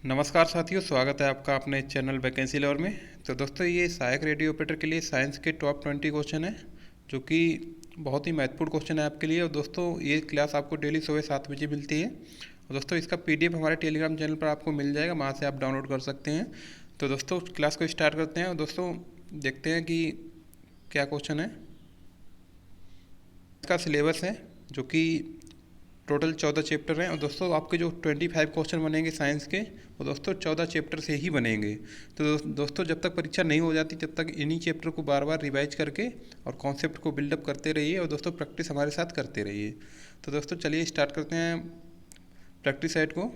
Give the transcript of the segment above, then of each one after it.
नमस्कार साथियों, स्वागत है आपका अपने चैनल वैकेंसी लवर में। तो दोस्तों, ये सहायक रेडियो ऑपरेटर के लिए साइंस के टॉप 20 क्वेश्चन है, जो कि बहुत ही महत्वपूर्ण क्वेश्चन है आपके लिए। और दोस्तों, ये क्लास आपको डेली सुबह 7 बजे मिलती है। और दोस्तों, इसका पीडीएफ हमारे टेलीग्राम चैनल पर आपको मिल जाएगा, वहाँ से आप डाउनलोड कर सकते हैं। तो दोस्तों, क्लास को स्टार्ट करते हैं और दोस्तों देखते हैं कि क्या क्वेश्चन है। इसका सिलेबस है, जो कि टोटल 14 चैप्टर हैं। और दोस्तों, आपके जो 25 क्वेश्चन बनेंगे साइंस के, वो दोस्तों 14 चैप्टर से ही बनेंगे। तो दोस्तों, जब तक परीक्षा नहीं हो जाती तब तक इन्हीं चैप्टर को बार बार रिवाइज करके और कॉन्सेप्ट को बिल्डअप करते रहिए। और दोस्तों, प्रैक्टिस हमारे साथ करते रहिए। तो दोस्तों, चलिए स्टार्ट करते हैं प्रैक्टिस सेट को।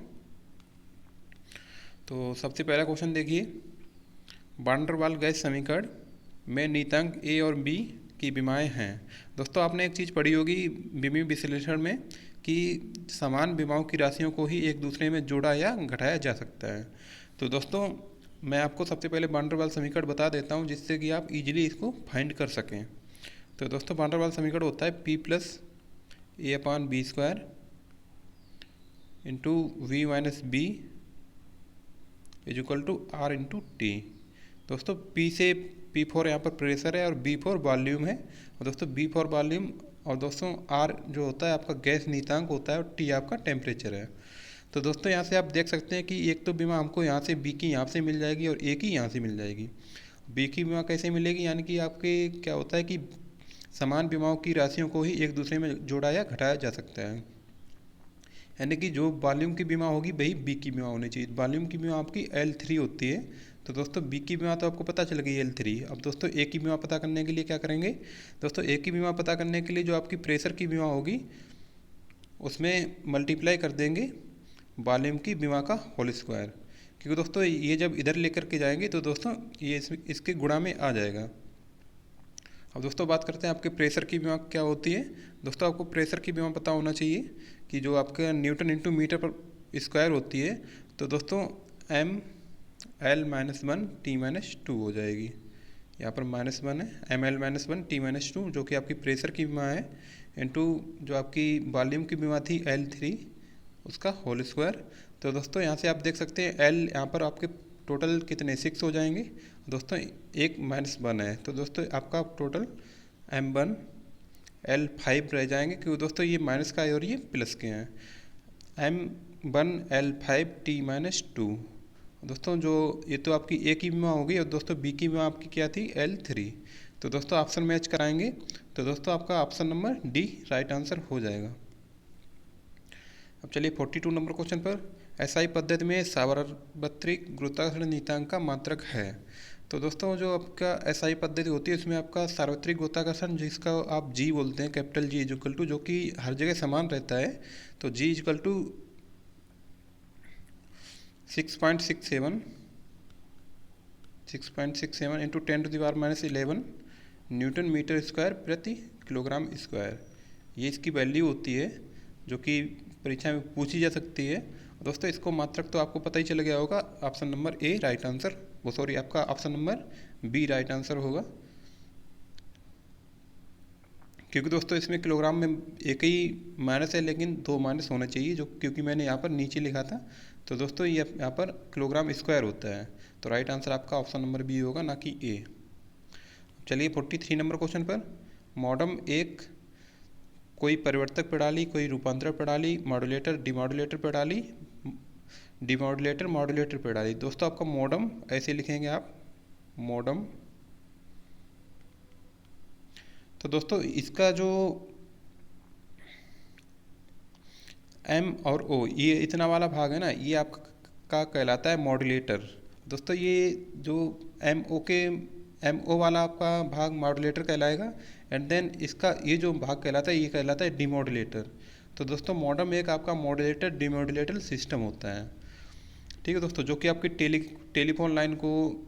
तो सबसे पहला क्वेश्चन देखिए, वान डेर वाल गैस समीकरण में नीतांक ए और बी की विमाएँ हैं। दोस्तों, आपने एक चीज़ पढ़ी होगी विमीय विश्लेषण में कि समान विमाओं की राशियों को ही एक दूसरे में जोड़ा या घटाया जा सकता है। तो दोस्तों, मैं आपको सबसे पहले वान डेर वाल समीकरण बता देता हूँ, जिससे कि आप इजीली इसको फाइंड कर सकें। तो दोस्तों, वान डेर वाल समीकरण होता है P plus a upon b square into v minus b is equal to R into T. दोस्तों, P से P फॉर यहाँ पर प्रेशर है और B फॉर वॉल्यूम है। और दोस्तों, B फॉर वॉल्यूम, और दोस्तों R जो होता है आपका गैस नीतांक होता है, और T आपका टेम्परेचर है। तो दोस्तों, यहाँ से आप देख सकते हैं कि एक तो बीमा हमको यहाँ से B की यहाँ से मिल जाएगी और A की यहाँ से मिल जाएगी। B की बीमा कैसे मिलेगी, यानी कि आपके क्या होता है कि समान बीमाओं की राशियों को ही एक दूसरे में जोड़ा या घटाया जा सकता है। यानी कि जो वॉल्यूम की बीमा होगी वही बी की बीमा होनी चाहिए। वॉल्यूम की बीमा आपकी L3 होती है। तो दोस्तों, बी की बीमा तो आपको पता चल गई L3। अब दोस्तों, ए की बीमा पता करने के लिए क्या करेंगे। दोस्तों, ए की बीमा पता करने के लिए जो आपकी प्रेशर की बीमा होगी उसमें मल्टीप्लाई कर देंगे वॉल्यूम की बीमा का होल स्क्वायर। क्योंकि दोस्तों, ये जब इधर लेकर के जाएंगे तो दोस्तों ये इसके गुणा में आ जाएगा। अब दोस्तों, बात करते हैं आपके प्रेशर की बीमा क्या होती है। दोस्तों, आपको प्रेशर की बीमा पता होना चाहिए कि जो आपका न्यूटन इंटू मीटर पर स्क्वायर होती है। तो दोस्तों, M L minus one T minus two हो जाएगी। यहाँ पर -1 है, M L minus one T minus two, जो कि आपकी प्रेशर की बीमा है, इंटू जो आपकी वॉल्यूम की बीमा थी L3, उसका होल स्क्वायर। तो दोस्तों, यहाँ से आप देख सकते हैं एल यहाँ पर आपके टोटल कितने 6 हो जाएंगे। दोस्तों, एक -1 है, तो दोस्तों आपका टोटल M1 L5 रह जाएंगे, क्योंकि दोस्तों ये माइनस का है और ये प्लस के हैं। M1 L5 T minus two. दोस्तों, जो ये तो आपकी ए की बीमा होगी, और दोस्तों बी की बीमा आपकी क्या थी L3। तो दोस्तों, ऑप्शन मैच कराएंगे तो दोस्तों आपका option number D right answer हो जाएगा। अब चलिए 42 नंबर क्वेश्चन पर, एसआई पद्धति में सार्वत्रिक गुरुत्वाकर्षण नीतांक का मात्रक है। तो दोस्तों, जो आपका एसआई पद्धति होती है उसमें आपका सार्वत्रिक गुरुत्वाकर्षण, जिसका आप जी बोलते हैं, कैपिटल जी इक्वल टू, जो कि हर जगह समान रहता है। तो G equal to 6.67 into 10⁻11 newton metre square प्रति किलोग्राम स्क्वायर, ये इसकी वैल्यू होती है, जो कि परीक्षा में पूछी जा सकती है। दोस्तों, इसको मात्रक तो आपको पता ही चल गया होगा, option number A right answer, वो सॉरी आपका option number B right answer होगा। क्योंकि दोस्तों, इसमें किलोग्राम में एक ही माइनस है, लेकिन 2 माइनस होना चाहिए, जो क्योंकि मैंने यहाँ पर नीचे लिखा था। तो दोस्तों, ये यहाँ पर किलोग्राम स्क्वायर होता है। तो राइट आंसर आपका ऑप्शन नंबर बी होगा, ना कि ए। चलिए 43 नंबर क्वेश्चन पर, मॉडम एक कोई परिवर्तक प्रणाली, कोई रूपांतरण प्रणाली, मॉड्यूलेटर डिमॉड्यूलेटर प्रणाली, डिमॉड्यूलेटर मॉड्यूलेटर प्रणाली। दोस्तों, आपका मॉडम ऐसे लिखेंगे आप, मॉडम। तो दोस्तों, इसका जो एम और ओ, ये इतना वाला भाग है ना, ये आपका कहलाता है मॉड्यूलेटर। दोस्तों, ये जो एम ओ वाला आपका भाग मॉड्यूलेटर कहलाएगा। एंड देन इसका ये जो भाग कहलाता है, ये कहलाता है डिमॉड्यूलेटर। तो दोस्तों, मॉडम एक आपका मॉड्यूलेटर डिमॉड्यूलेटर सिस्टम होता है। ठीक है दोस्तों, जो कि आपकी टेलीफोन लाइन को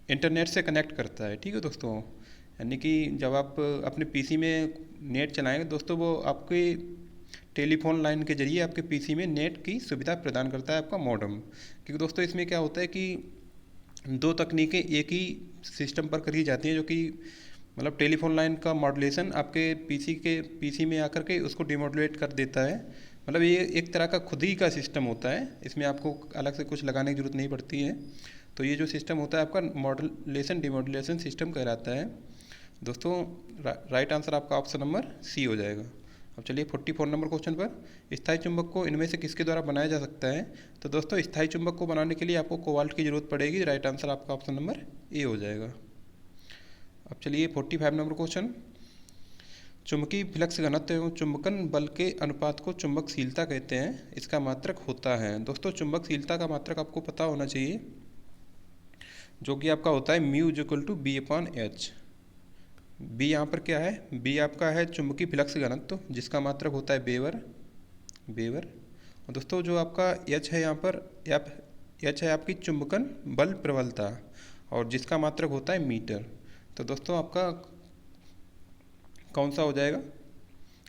इंटरनेट से कनेक्ट करता है। ठीक है दोस्तों, यानी कि जब आप अपने पीसी में नेट चलाएंगे दोस्तों, वो आपके टेलीफोन लाइन के जरिए आपके पीसी में नेट की सुविधा प्रदान करता है आपका मॉडम। क्योंकि दोस्तों, इसमें क्या होता है कि दो तकनीकें एक ही सिस्टम पर करी जाती हैं, जो कि मतलब टेलीफोन लाइन का मॉड्यूलेशन आपके पीसी में आकर के उसको डिमॉड्यूलेट कर देता है। मतलब ये एक तरह का खुद ही का सिस्टम होता है, इसमें आपको अलग से कुछ लगाने की जरूरत नहीं पड़ती है। तो ये जो सिस्टम होता है आपका मॉड्यूलेशन डिमॉड्यूलेशन सिस्टम कहलाता है। दोस्तों राइट आंसर आपका ऑप्शन नंबर सी हो जाएगा। अब चलिए 44 नंबर क्वेश्चन पर, स्थायी चुंबक को इनमें से किसके द्वारा बनाया जा सकता है। तो दोस्तों स्थायी चुंबक को बनाने के लिए आपको कोबाल्ट की जरूरत पड़ेगी। राइट आंसर आपका ऑप्शन नंबर ए हो जाएगा। अब चलिए 45 नंबर क्वेश्चन, चुंबकीय फ्लक्स घनत्व एवं चुंबकन बल के अनुपात को चुंबकशीलता कहते हैं, इसका मात्रक होता है। दोस्तों चुंबकशीलता का मात्रक आपको पता होना चाहिए, जो कि आपका होता है mu equal to B upon H. B यहाँ पर क्या है, बी आपका है चुंबकीय फ्लक्स घनत्व, जिसका मात्रक होता है वेबर। और दोस्तों जो आपका एच है यहाँ पर, एच है आपकी चुंबकन बल प्रबलता, और जिसका मात्रक होता है मीटर। तो दोस्तों आपका कौन सा हो जाएगा,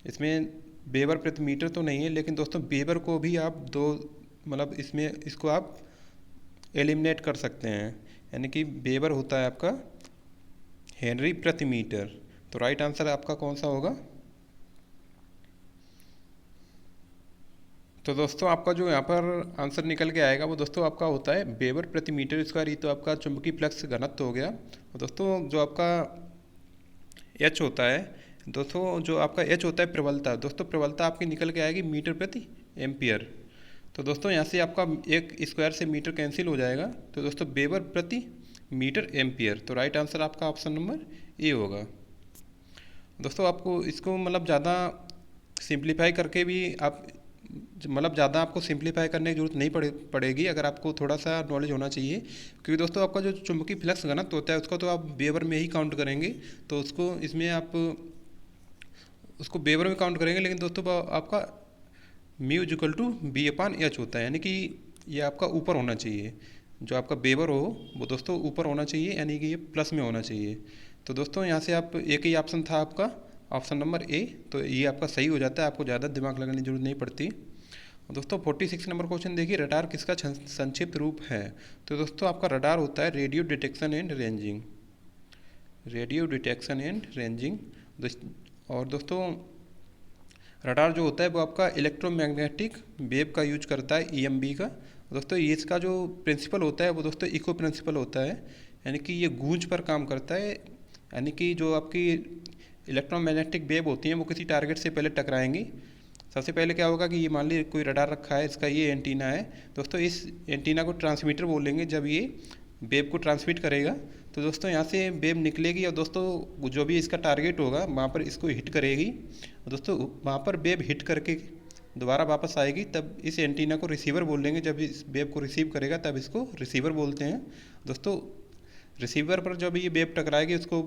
इसमें वेबर प्रति मीटर तो नहीं है, लेकिन दोस्तों वेबर को भी आप दो मतलब इसमें इसको आप एलिमिनेट कर सकते हैं, यानी कि वेबर होता है आपका हेनरी प्रति मीटर। तो राइट आंसर आपका कौन सा होगा। तो दोस्तों आपका जो यहाँ पर आंसर निकल के आएगा वो दोस्तों आपका होता है वेबर प्रति मीटर स्क्वायर। ये तो आपका चुंबकीय फ्लक्स घनत्व हो गया। और दोस्तों जो आपका एच होता है, दोस्तों जो आपका एच होता है प्रबलता, दोस्तों प्रबलता आपकी निकल के आएगी मीटर प्रति एम्पियर। तो दोस्तों यहाँ से आपका एक स्क्वायर से मीटर कैंसिल हो जाएगा, तो दोस्तों वेबर प्रति मीटर एम्पियर। तो राइट आंसर आपका ऑप्शन नंबर ए होगा। दोस्तों आपको इसको मतलब ज़्यादा सिंप्लीफाई करके भी आप मतलब ज़्यादा आपको सिंप्लीफाई करने की जरूरत नहीं पड़ेगी, अगर आपको थोड़ा सा नॉलेज होना चाहिए। क्योंकि दोस्तों आपका जो चुंबकीय फ्लक्स घनत्व होता है उसका तो आप वेबर में ही काउंट करेंगे, तो उसको इसमें आप उसको वेबर में काउंट करेंगे, लेकिन दोस्तों आपका mu equal to B upon H होता है, यानी कि ये आपका ऊपर होना चाहिए। जो आपका वेबर हो वो दोस्तों ऊपर होना चाहिए, यानी कि ये प्लस में होना चाहिए। तो दोस्तों यहाँ से आप एक ही ऑप्शन था आपका, ऑप्शन नंबर ए, तो ये आपका सही हो जाता है, आपको ज़्यादा दिमाग लगाने की जरूरत नहीं पड़ती। दोस्तों 46 नंबर क्वेश्चन देखिए, रडार किसका संक्षिप्त रूप है। तो दोस्तों आपका रडार होता है radio detection and ranging, radio detection and ranging. और दोस्तों रडार जो होता है वो आपका इलेक्ट्रोमैग्नेटिक वेव का यूज करता है, ईएमबी का। दोस्तों ये इसका जो प्रिंसिपल होता है वो दोस्तों इको प्रिंसिपल होता है, यानी कि ये गूंज पर काम करता है। यानी कि जो आपकी इलेक्ट्रोमैग्नेटिक वेव होती हैं वो किसी टारगेट से पहले टकराएंगी। सबसे पहले क्या होगा कि ये मान लीजिए कोई रडार रखा है, इसका ये एंटीना है दोस्तों, इस एंटीना को ट्रांसमीटर बोलेंगे। जब ये वेव को ट्रांसमिट करेगा तो दोस्तों यहाँ से वेव निकलेगी, और दोस्तों जो भी इसका टारगेट होगा वहाँ पर इसको हिट करेगी, और दोस्तों वहाँ पर वेव हिट करके दोबारा वापस आएगी, तब इस एंटीना को रिसीवर बोल देंगे। जब इस वेव को रिसीव करेगा तब इसको रिसीवर बोलते हैं। दोस्तों रिसीवर पर जब ये वेव टकराएगी उसको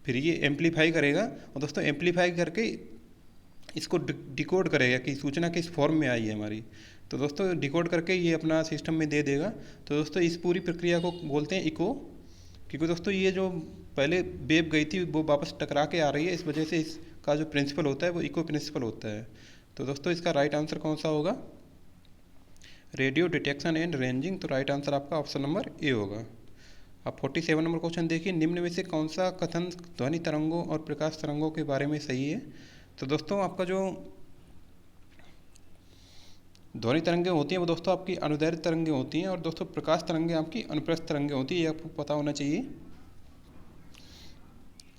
फिर ये एम्पलीफाई करेगा, और दोस्तों एम्पलीफाई करके इसको डिकोड करेगा कि सूचना किस फॉर्म में आई है हमारी। तो दोस्तों डिकोड करके ये अपना सिस्टम में दे देगा। तो दोस्तों इस पूरी प्रक्रिया को बोलते हैं इको, क्योंकि दोस्तों ये जो पहले वेव गई थी वो वापस टकरा के आ रही है, इस वजह से इसका जो प्रिंसिपल होता है वो इको प्रिंसिपल होता है। तो दोस्तों इसका राइट आंसर कौन सा होगा, रेडियो डिटेक्शन एंड रेंजिंग। तो राइट आंसर आपका ऑप्शन नंबर ए होगा। अब 47 नंबर क्वेश्चन देखिए, निम्न में से कौन सा कथन ध्वनि तरंगों और प्रकाश तरंगों के बारे में सही है। तो दोस्तों आपका जो ध्वनि तरंगें होती हैं वो दोस्तों आपकी अनुदैर्घ्य तरंगें होती हैं, और दोस्तों प्रकाश तरंगें आपकी अनुप्रस्थ तरंगें होती है, ये आपको पता होना चाहिए।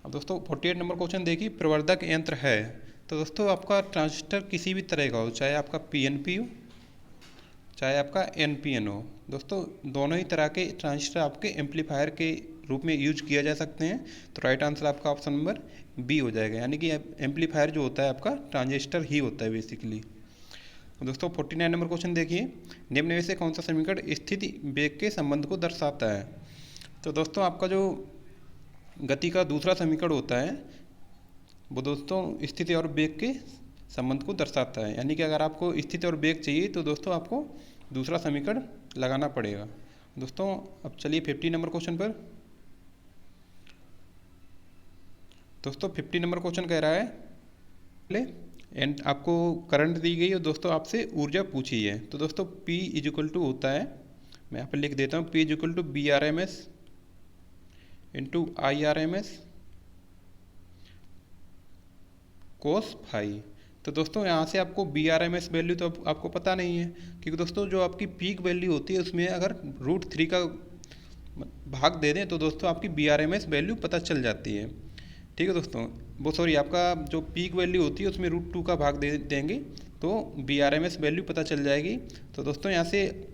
अब दोस्तों 48 नंबर क्वेश्चन देखिए, प्रवर्धक यंत्र है। तो दोस्तों आपका ट्रांजिस्टर किसी भी तरह का हो, चाहे आपका पीएनपी हो चाहे आपका एनपीएन हो, दोस्तों दोनों ही तरह के ट्रांजिस्टर आपके एम्पलीफायर के रूप में यूज किया जा सकते हैं। तो राइट आंसर आपका ऑप्शन नंबर बी हो जाएगा, यानी कि एम्पलीफायर जो होता है आपका ट्रांजिस्टर ही होता है बेसिकली। दोस्तों 49 नंबर क्वेश्चन देखिए, निम्न में से कौन सा समीकरण स्थिति वेग के संबंध को दर्शाता है। तो दोस्तों आपका जो गति का दूसरा समीकरण होता है वो दोस्तों स्थिति और वेग के संबंध को दर्शाता है, यानी कि अगर आपको स्थिति और वेग चाहिए तो दोस्तों आपको दूसरा समीकरण लगाना पड़ेगा। दोस्तों अब चलिए 50 नंबर क्वेश्चन पर। दोस्तों 50 नंबर क्वेश्चन कह रहा है एंड आपको करंट दी गई और दोस्तों आपसे ऊर्जा पूछी है। तो दोस्तों P इज टू होता है, मैं यहाँ पर लिख देता हूँ, P is to BRMS into IRMS cos phi. तो दोस्तों यहाँ से आपको BRMS वैल्यू तो आपको पता नहीं है, क्योंकि दोस्तों जो आपकी पीक वैल्यू होती है उसमें अगर √3 का भाग दे दें तो दोस्तों आपकी BRMS वैल्यू पता चल जाती है। ठीक है दोस्तों, वो सॉरी आपका जो पीक वैल्यू होती है उसमें √2 का भाग दे देंगे तो BRMS वैल्यू पता चल जाएगी। तो दोस्तों यहाँ से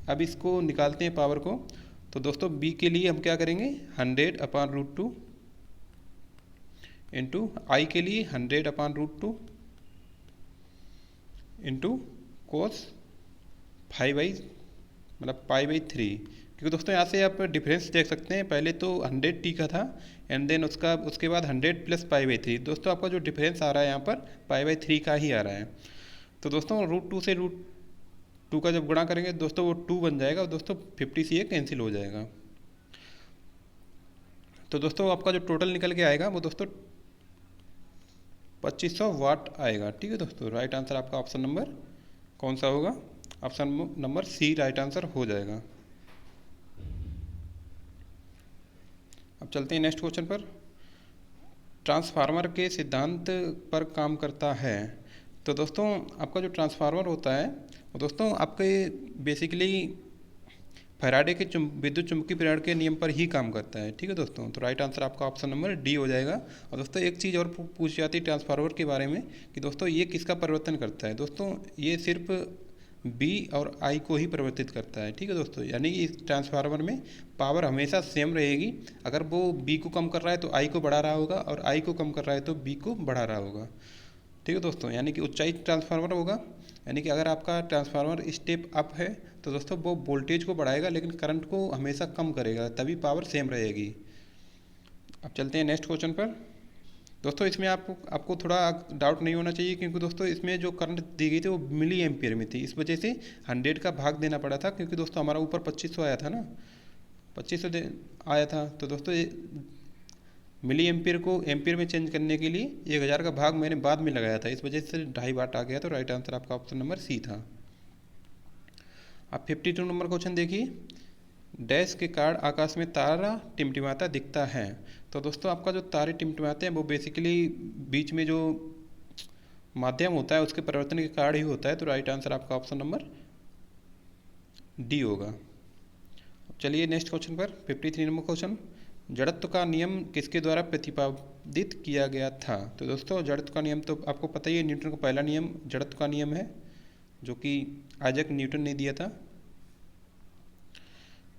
अब इसको निकालते हैं पावर को। तो दोस्तों B के लिए हम क्या करेंगे, 100/√2 इंटू I के लिए 100/√2 इंटू कोस 5/3, क्योंकि दोस्तों यहाँ से आप डिफरेंस देख सकते हैं, पहले तो 100t का था एंड देन उसके बाद 100 + π/3। दोस्तों आपका जो डिफरेंस आ रहा है यहाँ पर π/3 का ही आ रहा है। तो दोस्तों √2 से √2 का जब गुणा करेंगे दोस्तों वो 2 बन जाएगा और दोस्तों 50 से ये कैंसिल हो जाएगा। तो दोस्तों आपका जो टोटल निकल के आएगा वो दोस्तों 2500 वाट आएगा। ठीक है दोस्तों, राइट आंसर आपका ऑप्शन नंबर कौन सा होगा, option number C right answer हो जाएगा। अब चलते हैं नेक्स्ट क्वेश्चन पर। ट्रांसफार्मर के सिद्धांत पर काम करता है। तो दोस्तों आपका जो ट्रांसफार्मर होता है वो दोस्तों आपके बेसिकली फैराडे के विद्युत चुंबकीय प्रेरण के नियम पर ही काम करता है। ठीक है दोस्तों, तो राइट आंसर आपका ऑप्शन नंबर D हो जाएगा। और दोस्तों एक चीज़ और पूछ जाती है ट्रांसफार्मर के बारे में कि दोस्तों ये किसका परिवर्तन करता है। दोस्तों ये सिर्फ B और I को ही परिवर्तित करता है। ठीक है दोस्तों, यानी कि इस ट्रांसफार्मर में पावर हमेशा सेम रहेगी। अगर वो B को कम कर रहा है तो I को बढ़ा रहा होगा और I को कम कर रहा है तो B को बढ़ा रहा होगा। ठीक है दोस्तों, यानी कि उच्चाई ट्रांसफार्मर होगा, यानी कि अगर आपका ट्रांसफार्मर स्टेप अप है तो दोस्तों वो वोल्टेज को बढ़ाएगा लेकिन करंट को हमेशा कम करेगा, तभी पावर सेम रहेगी। अब चलते हैं नेक्स्ट क्वेश्चन पर। दोस्तों इसमें आपको थोड़ा डाउट नहीं होना चाहिए, क्योंकि दोस्तों इसमें जो करंट दी गई थी वो मिली एम्पियर में थी, इस वजह से 100 का भाग देना पड़ा था, क्योंकि दोस्तों हमारा ऊपर 2500 आया था ना, 2500 आया था। तो दोस्तों मिली एम्पियर को एम्पियर में चेंज करने के लिए 1000 का भाग मैंने बाद में लगाया था, इस वजह से 2.5 वाट आ गया। तो राइट आंसर आपका ऑप्शन नंबर C था। अब 52 नंबर क्वेश्चन देखिए। डैश के कारण आकाश में तारा टिमटिमाता दिखता है। तो दोस्तों आपका जो तारे टिमटिमाते हैं वो बेसिकली बीच में जो माध्यम होता है उसके परिवर्तन के कारण ही होता है। तो राइट आंसर आपका ऑप्शन नंबर D होगा। चलिए नेक्स्ट क्वेश्चन पर 53 नंबर क्वेश्चन। जड़त्व का नियम किसके द्वारा प्रतिपादित किया गया था। तो दोस्तों जड़त्व का नियम तो आपको पता ही है, न्यूटन का पहला नियम जड़त्व का नियम है जो कि आइजैक न्यूटन ने दिया था।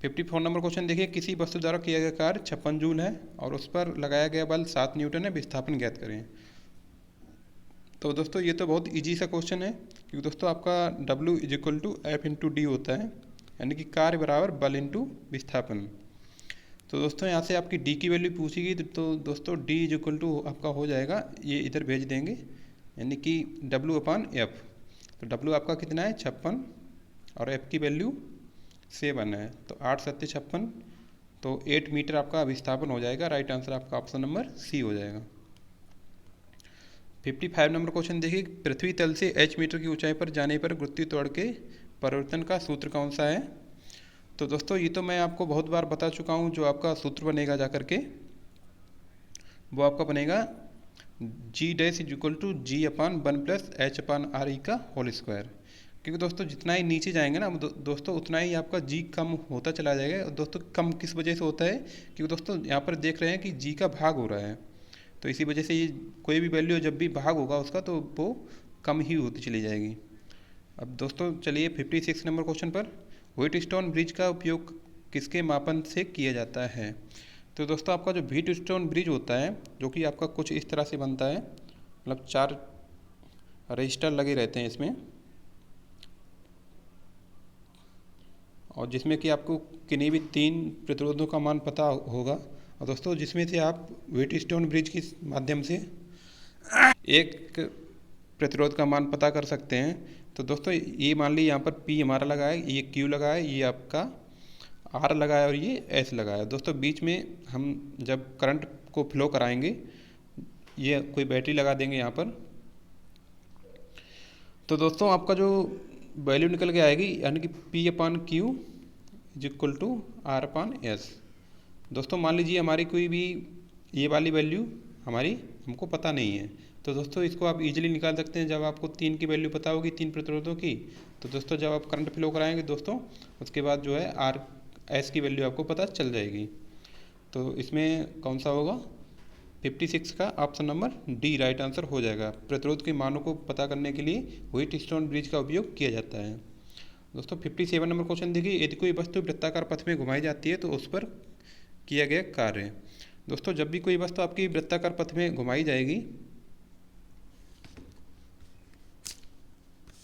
54 नंबर क्वेश्चन देखिए। किसी वस्तु द्वारा किया गया कार्य 56 जूल है और उस पर लगाया गया बल 7 न्यूटन है, विस्थापन ज्ञात करें। तो दोस्तों ये तो बहुत इजी सा क्वेश्चन है, क्योंकि दोस्तों आपका W = F × D होता है, यानी कि कार्य बराबर बल इंटू विस्थापन। तो दोस्तों यहाँ से आपकी D की वैल्यू पूछेगी तो दोस्तों D = आपका हो जाएगा, ये इधर भेज देंगे, यानी कि W/F। तो W आपका कितना है 56 और F की वैल्यू 7 है, तो 8 × 7 = 56, तो 8 मीटर आपका विस्थापन हो जाएगा। राइट आंसर आपका ऑप्शन नंबर C हो जाएगा। 55 नंबर क्वेश्चन देखिए। पृथ्वी तल से h मीटर की ऊंचाई पर जाने पर गुरुत्वीय त्वरण के परिवर्तन का सूत्र कौन सा है। तो दोस्तों ये तो मैं आपको बहुत बार बता चुका हूँ। जो आपका सूत्र बनेगा जा करके वो आपका बनेगा G' = G/1 + H/r²। क्योंकि दोस्तों जितना ही नीचे जाएंगे ना दोस्तों उतना ही आपका G कम होता चला जाएगा। और दोस्तों कम किस वजह से होता है, क्योंकि दोस्तों यहाँ पर देख रहे हैं कि G का भाग हो रहा है, तो इसी वजह से ये कोई भी वैल्यू जब भी भाग होगा उसका तो वो कम ही होती चली जाएगी। अब दोस्तों चलिए 56 नंबर क्वेश्चन पर। व्हीटस्टोन ब्रिज का उपयोग किसके मापन से किया जाता है। तो दोस्तों आपका जो व्हीटस्टोन ब्रिज होता है जो कि आपका कुछ इस तरह से बनता है, मतलब 4 रजिस्टर लगे रहते हैं इसमें, और जिसमें कि आपको किन्हीं भी 3 प्रतिरोधों का मान पता होगा। और दोस्तों जिसमें से आप व्हीटस्टोन ब्रिज के माध्यम से एक प्रतिरोध का मान पता कर सकते हैं। तो दोस्तों ये मान लीजिए यहाँ पर P हमारा लगा है, ये Q लगा है, ये आपका R लगा है और ये S लगा है। दोस्तों बीच में हम जब करंट को फ्लो कराएंगे ये कोई बैटरी लगा देंगे यहाँ पर, तो दोस्तों आपका जो वैल्यू निकल के आएगी, यानी कि P/Q = R/S। दोस्तों मान लीजिए हमारी कोई भी ये वाली वैल्यू हमको पता नहीं है, तो दोस्तों इसको आप इजीली निकाल सकते हैं जब आपको 3 की वैल्यू पता होगी, 3 प्रतिरोधों की। तो दोस्तों जब आप करंट फ्लो कराएंगे दोस्तों, उसके बाद जो है आर एस की वैल्यू आपको पता चल जाएगी। तो इसमें कौन सा होगा, 56 का option number D right answer हो जाएगा। प्रतिरोध के मानों को पता करने के लिए व्हीटस्टोन ब्रिज का उपयोग किया जाता है। दोस्तों 57 नंबर क्वेश्चन देखिए, यदि कोई वस्तु वृत्ताकार पथ में घुमाई जाती है तो उस पर किया गया कार्य। दोस्तों जब भी कोई वस्तु आपकी वृत्ताकार पथ में घुमाई जाएगी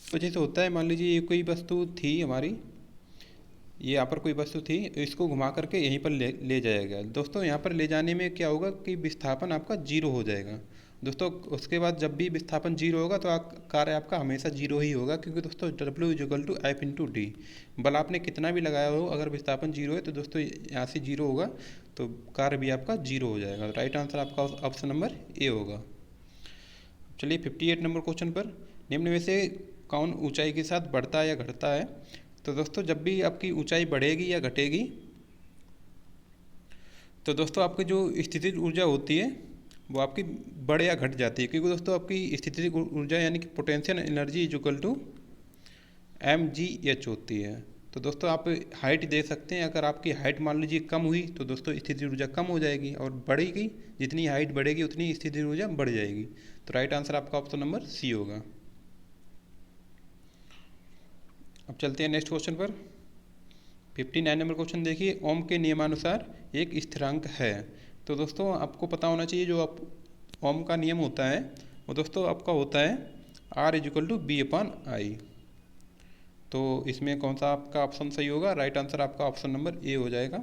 तो जैसे होता है, मान लीजिए ये कोई वस्तु थी हमारी, ये यहाँ पर कोई वस्तु थी, इसको घुमा करके यहीं पर ले जाया गया। दोस्तों यहाँ पर ले जाने में क्या होगा कि विस्थापन आपका जीरो हो जाएगा। दोस्तों उसके बाद जब भी विस्थापन जीरो होगा तो कार्य आपका हमेशा जीरो ही होगा, क्योंकि दोस्तों W=F/d। बल आपने कितना भी लगाया हो, अगर विस्थापन जीरो है तो दोस्तों यहाँ से जीरो होगा, तो कार्य भी आपका जीरो हो जाएगा। राइट आंसर आपका ऑप्शन नंबर ए होगा। चलिए 58 नंबर क्वेश्चन पर, निम्न में से कौन ऊंचाई के साथ बढ़ता या घटता है। तो दोस्तों जब भी आपकी ऊंचाई बढ़ेगी या घटेगी तो दोस्तों आपकी जो स्थितिज ऊर्जा होती है वो आपकी बढ़ या घट जाती है, क्योंकि दोस्तों आपकी स्थितिज ऊर्जा यानी कि पोटेंशियल एनर्जी mgh होती है। तो दोस्तों आप हाइट दे सकते हैं, अगर आपकी हाइट मान लीजिए कम हुई तो दोस्तों स्थितिज ऊर्जा कम हो जाएगी, और बढ़ेगी जितनी हाइट बढ़ेगी उतनी स्थितिज ऊर्जा बढ़ जाएगी। तो राइट आंसर आपका ऑप्शन नंबर सी होगा। अब चलते हैं नेक्स्ट क्वेश्चन पर। 59 नंबर क्वेश्चन देखिए, ओम के नियमानुसार एक स्थिरांक है। तो दोस्तों आपको पता होना चाहिए जो आप ओम का नियम होता है वो दोस्तों आपका होता है R=B/I। तो इसमें कौन सा आपका ऑप्शन सही होगा, राइट आंसर आपका ऑप्शन नंबर ए हो जाएगा।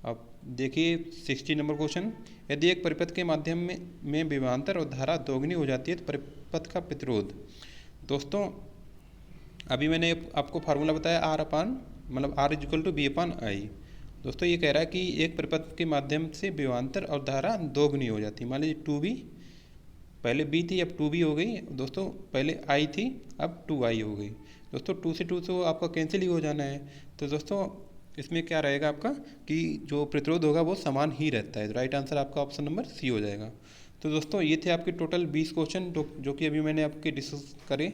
अब देखिए 60 नंबर क्वेश्चन, यदि एक परिपथ के माध्यम में विभवांतर और धारा दोगुनी हो जाती है तो परिपथ का प्रतिरोध। दोस्तों अभी मैंने आपको फार्मूला बताया R/B/I। दोस्तों ये कह रहा है कि एक परिपथ के माध्यम से विभवांतर और धारा दोगुनी हो जाती है। मान लीजिए 2B, पहले B थी अब 2B हो गई दोस्तों, पहले I थी अब 2I हो गई। दोस्तों 2 से 2 तो आपका कैंसिल ही हो जाना है। तो दोस्तों इसमें क्या रहेगा आपका कि जो प्रतिरोध होगा वो समान ही रहता है। तो राइट आंसर आपका ऑप्शन नंबर सी हो जाएगा। तो दोस्तों ये थे आपके टोटल 20 क्वेश्चन जो कि अभी मैंने आपके डिस्कस करे।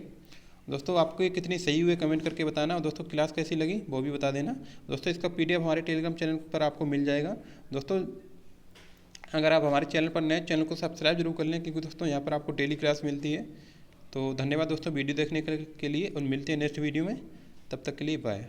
दोस्तों आपको ये कितनी सही हुए कमेंट करके बताना, और दोस्तों क्लास कैसी लगी वो भी बता देना। दोस्तों इसका PDF हमारे टेलीग्राम चैनल पर आपको मिल जाएगा। दोस्तों अगर आप हमारे चैनल पर नए, चैनल को सब्सक्राइब जरूर कर लें, क्योंकि दोस्तों यहाँ पर आपको डेली क्लास मिलती है। तो धन्यवाद दोस्तों वीडियो देखने के लिए, और मिलते हैं नेक्स्ट वीडियो में। तब तक के लिए बाय।